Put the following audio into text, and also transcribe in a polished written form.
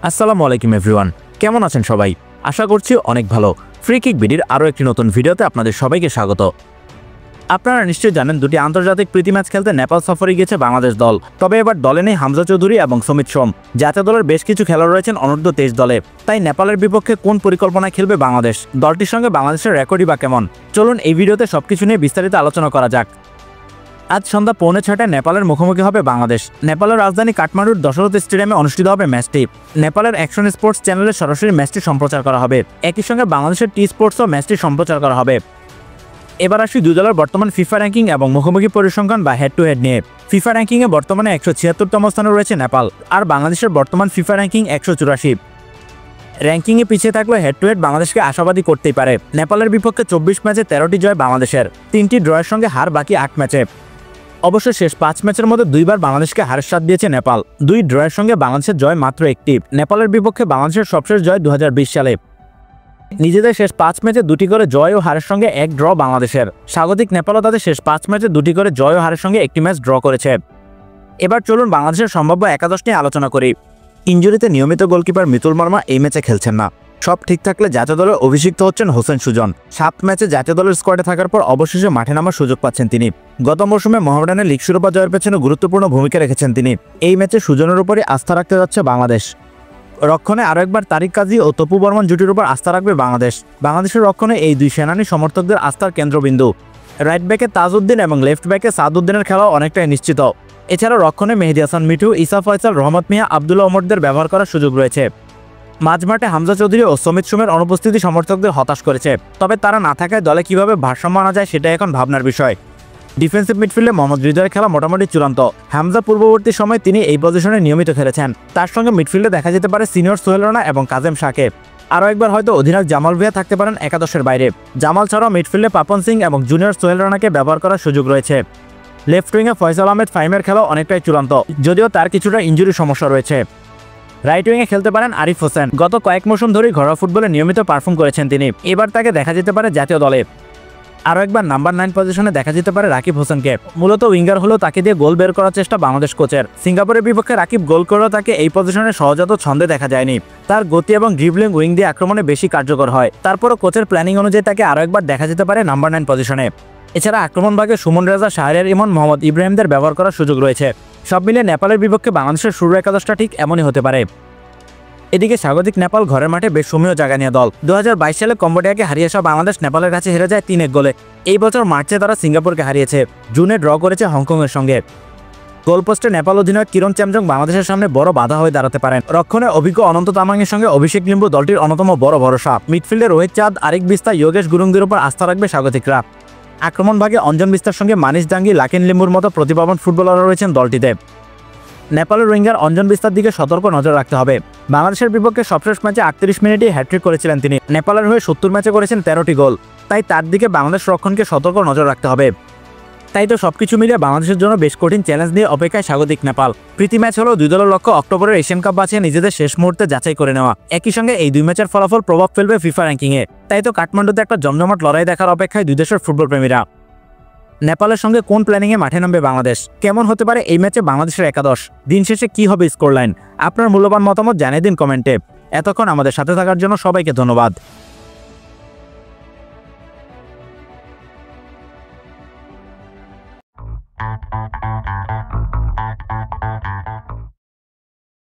আসসালামু আলাইকুম এভরিওয়ান, কেমন আছেন সবাই? আশা করছি অনেক ভালো। ফ্রি কিক বিডির আরও একটি নতুন ভিডিওতে আপনাদের সবাইকে স্বাগত। আপনারা নিশ্চয়ই জানেন, দুটি আন্তর্জাতিক প্রীতি ম্যাচ খেলতে নেপাল সফরে গিয়েছে বাংলাদেশ দল। তবে এবার দলে নেই হামজা চৌধুরী এবং সমিত সোম। জাতীয় দলের বেশ কিছু খেলোয়াড় রয়েছেন অনূর্ধ্ব 23 দলে। তাই নেপালের বিপক্ষে কোন পরিকল্পনায় খেলবে বাংলাদেশ, দলটির সঙ্গে বাংলাদেশের রেকর্ডই বা কেমন, চলুন এই ভিডিওতে সবকিছু নিয়ে বিস্তারিত আলোচনা করা যাক। আজ সন্ধ্যা 6:45 নেপালের মুখোমুখি হবে বাংলাদেশ। নেপালের রাজধানী কাঠমান্ডুর দশরথ স্টেডিয়ামে অনুষ্ঠিত হবে ম্যাচটি। নেপালের অ্যাকশন স্পোর্টস চ্যানেলে সরাসরি ম্যাচটি সম্প্রচার করা হবে। একই সঙ্গে বাংলাদেশের টি স্পোর্টসও ম্যাচটি সম্প্রচার করা হবে। এবার আসি দুই দলের বর্তমান ফিফা র্যাঙ্কিং এবং মুখোমুখি পরিসংখ্যান বা হেড টু হেড নিয়ে। ফিফা র্যাঙ্কিংয়ে বর্তমানে 176তম স্থানে রয়েছে নেপাল, আর বাংলাদেশের বর্তমান ফিফা র্যাঙ্কিং 184। র্যাঙ্কিংয়ে পিছিয়ে থাকলে হেড টু হেড বাংলাদেশকে আশাবাদী করতেই পারে। নেপালের বিপক্ষে 24 ম্যাচে 13টি জয় বাংলাদেশের, 3টি ড্রয়ের সঙ্গে হার বাকি 8 ম্যাচে। অবশ্য শেষ 5 ম্যাচের মধ্যে 2বার বাংলাদেশকে হারের স্বাদ দিয়েছে নেপাল। 2 ড্রয়ের সঙ্গে বাংলাদেশের জয় মাত্র 1টি। নেপালের বিপক্ষে বাংলাদেশের সবশেষ জয় 2020 সালে। নিজেদের শেষ 5 ম্যাচে 2টি করে জয় ও হারের সঙ্গে 1 ড্র বাংলাদেশের। স্বাগতিক নেপালও তাদের শেষ 5 ম্যাচে 2টি করে জয় ও হারের সঙ্গে 1টি ম্যাচ ড্র করেছে। এবার চলুন বাংলাদেশের সম্ভাব্য একাদশ নিয়ে আলোচনা করি। ইনজুরিতে নিয়মিত গোলকিপার মিতুল মার্মা এই ম্যাচে খেলছেন না। সব ঠিক থাকলে জাতীয় দলে অভিষিক্ত হচ্ছেন হোসেন সুজন। 7 ম্যাচে জাতীয় দলের স্কোয়াডে থাকার পর অবশেষে মাঠে নামার সুযোগ পাচ্ছেন তিনি। গত মৌসুমে মোহামেডানের লিগ শিরোপা জয়ের পেছনে গুরুত্বপূর্ণ ভূমিকা রেখেছেন তিনি। এই ম্যাচে সুজনের উপরই আস্থা রাখতে যাচ্ছে বাংলাদেশ। রক্ষণে আরও একবার তারিক কাজী ও তপু বর্মন জুটির উপর আস্থা রাখবে বাংলাদেশ। বাংলাদেশের রক্ষণে এই দুই সেনানী সমর্থকদের আস্থার কেন্দ্রবিন্দু। রাইট ব্যাকে তাজউদ্দিন এবং লেফট ব্যাকে সাদউদ্দিনের খেলাও অনেকটাই নিশ্চিত। এছাড়াও রক্ষণে মেহেদী হাসান মিঠু, ইসা ফয়সাল, রহমত মিয়া, আবদুল্লাহ ওমরদের ব্যবহার করার সুযোগ রয়েছে। মাঝমাঠে হামজা চৌধুরী ও সমিত সোমের অনুপস্থিতি সমর্থকদের হতাশ করেছে। তবে তারা না থাকায় দলে কিভাবে ভারসাম্য আনা যায় সেটা এখন ভাবনার বিষয়। ডিফেন্সিভ মিডফিল্ডে মোহাম্মদ হৃদয়ের খেলা মোটামুটি চূড়ান্ত। হামজা পূর্ববর্তী সময় তিনি এই পজিশনে নিয়মিত খেলেছেন। তার সঙ্গে মিডফিল্ডে দেখা যেতে পারে সিনিয়র সোহেল রানা এবং কাজেম শাহকে। আরও একবার হয়তো অধিনায়ক জামাল ভুঁইয়া থাকতে পারেন একাদশের বাইরে। জামাল ছাড়াও মিডফিল্ডে পাপন সিং এবং জুনিয়র সোহেল রানাকে ব্যবহার করার সুযোগ রয়েছে। লেফট উইংয়ে ফয়সাল আহমেদ ফাহিমের খেলাও অনেকটাই চূড়ান্ত, যদিও তার কিছুটা ইনজুরি সমস্যা রয়েছে। রাইট উইংয়ে খেলতে পারেন আরিফ হোসেন। গত কয়েক মৌসুম ধরেই ঘরোয়া ফুটবলে নিয়মিত পারফর্ম করেছেন তিনি। এবার তাকে দেখা যেতে পারে জাতীয় দলে। আরও একবার নাম্বার 9 পজিশনে দেখা যেতে পারে রাকিব হোসেনকে। মূলত উইঙ্গার হলেও তাকে দিয়ে গোল বের করার চেষ্টা বাংলাদেশ কোচের। সিঙ্গাপুরের বিপক্ষে রাকিব গোল করেও তাকে এই পজিশনে সহজাত ছন্দে দেখা যায়নি। তার গতি এবং ড্রিবলিং উইং দিয়ে আক্রমণে বেশি কার্যকর হয়। তারপরও কোচের প্ল্যানিং অনুযায়ী তাকে আরও একবার দেখা যেতে পারে নাম্বার 9 পজিশনে। এছাড়া আক্রমণ ভাগে সুমন রেজা, শাহরিয়ার ইমন, মোহাম্মদ ইব্রাহিমদের ব্যবহার করার সুযোগ রয়েছে। সব মিলিয়ে নেপালের বিপক্ষে বাংলাদেশের শুরু একাদশটা ঠিক এমনই হতে পারে। এদিকে স্বাগতিক নেপাল ঘরের মাঠে বেশ সমীহ জায়গা নিয়ে দল। 2022 সালে কম্বোডিয়াকে হারিয়ে আসা বাংলাদেশ নেপালের কাছে হেরে যায় 3-1 গোলে। এই বছর মার্চে তারা সিঙ্গাপুরকে হারিয়েছে। জুনে ড্র করেছে হংকংয়ের সঙ্গে। গোলপোস্টে নেপাল অধিনায়ক কিরণ চ্যামজং বাংলাদেশের সামনে বড় বাধা হয়ে দাঁড়াতে পারেন। রক্ষণে অভিজ্ঞ অনন্ত তামাংয়ের সঙ্গে অভিষেক লিম্বু দলটির অন্যতম বড় ভরসা। মিডফিল্ডে রোহিত চাঁদ, আরিক বিস্তা, যোগেশ গুরুংদের উপর আস্থা রাখবে স্বাগতিকরা। আক্রমণ ভাগে অঞ্জন বিস্তার সঙ্গে মানিশ জাঙ্গি, লাকিন লিম্বুর মতো প্রতিভাবান ফুটবলাররা রয়েছেন দলটিতে। নেপালের উইঙ্গার অঞ্জন বিস্তার দিকে সতর্ক নজর রাখতে হবে। বাংলাদেশের বিপক্ষে সবশেষ ম্যাচে 38 মিনিটে হ্যাট্রিক করেছিলেন তিনি। নেপালের হয়ে 70 ম্যাচে করেছেন 13টি গোল। তাই তার দিকে বাংলাদেশ রক্ষণকে সতর্ক নজর রাখতে হবে। তাই তো সবকিছু মিলিয়ে বাংলাদেশের জন্য বেশ কঠিন চ্যালেঞ্জ নিয়ে অপেক্ষায় স্বাগতিক নেপাল। প্রীতি ম্যাচ হলেও দুই দলের লক্ষ্য অক্টোবরের এশিয়ান কাপ বাঁচিয়ে নিজেদের শেষ মুহূর্তে যাচাই করে নেওয়া। একই সঙ্গে এই 2 ম্যাচের ফলাফল প্রভাব ফেলবে ফিফা র্যাঙ্কিংয়ে। তাই তো কাঠমান্ডুতে একটা জমজমাট লড়াই দেখার অপেক্ষায় দুই দেশের ফুটবল প্রেমীরা। নেপালের সঙ্গে কোন প্ল্যানিংয়ে মাঠে নামবে বাংলাদেশ, কেমন হতে পারে এই ম্যাচে বাংলাদেশের একাদশ, দিন শেষে কি হবে স্কোর লাইন, আপনার মূল্যবান মতামত জানিয়ে দিন কমেন্টে। এতক্ষণ আমাদের সাথে থাকার জন্য সবাইকে ধন্যবাদ।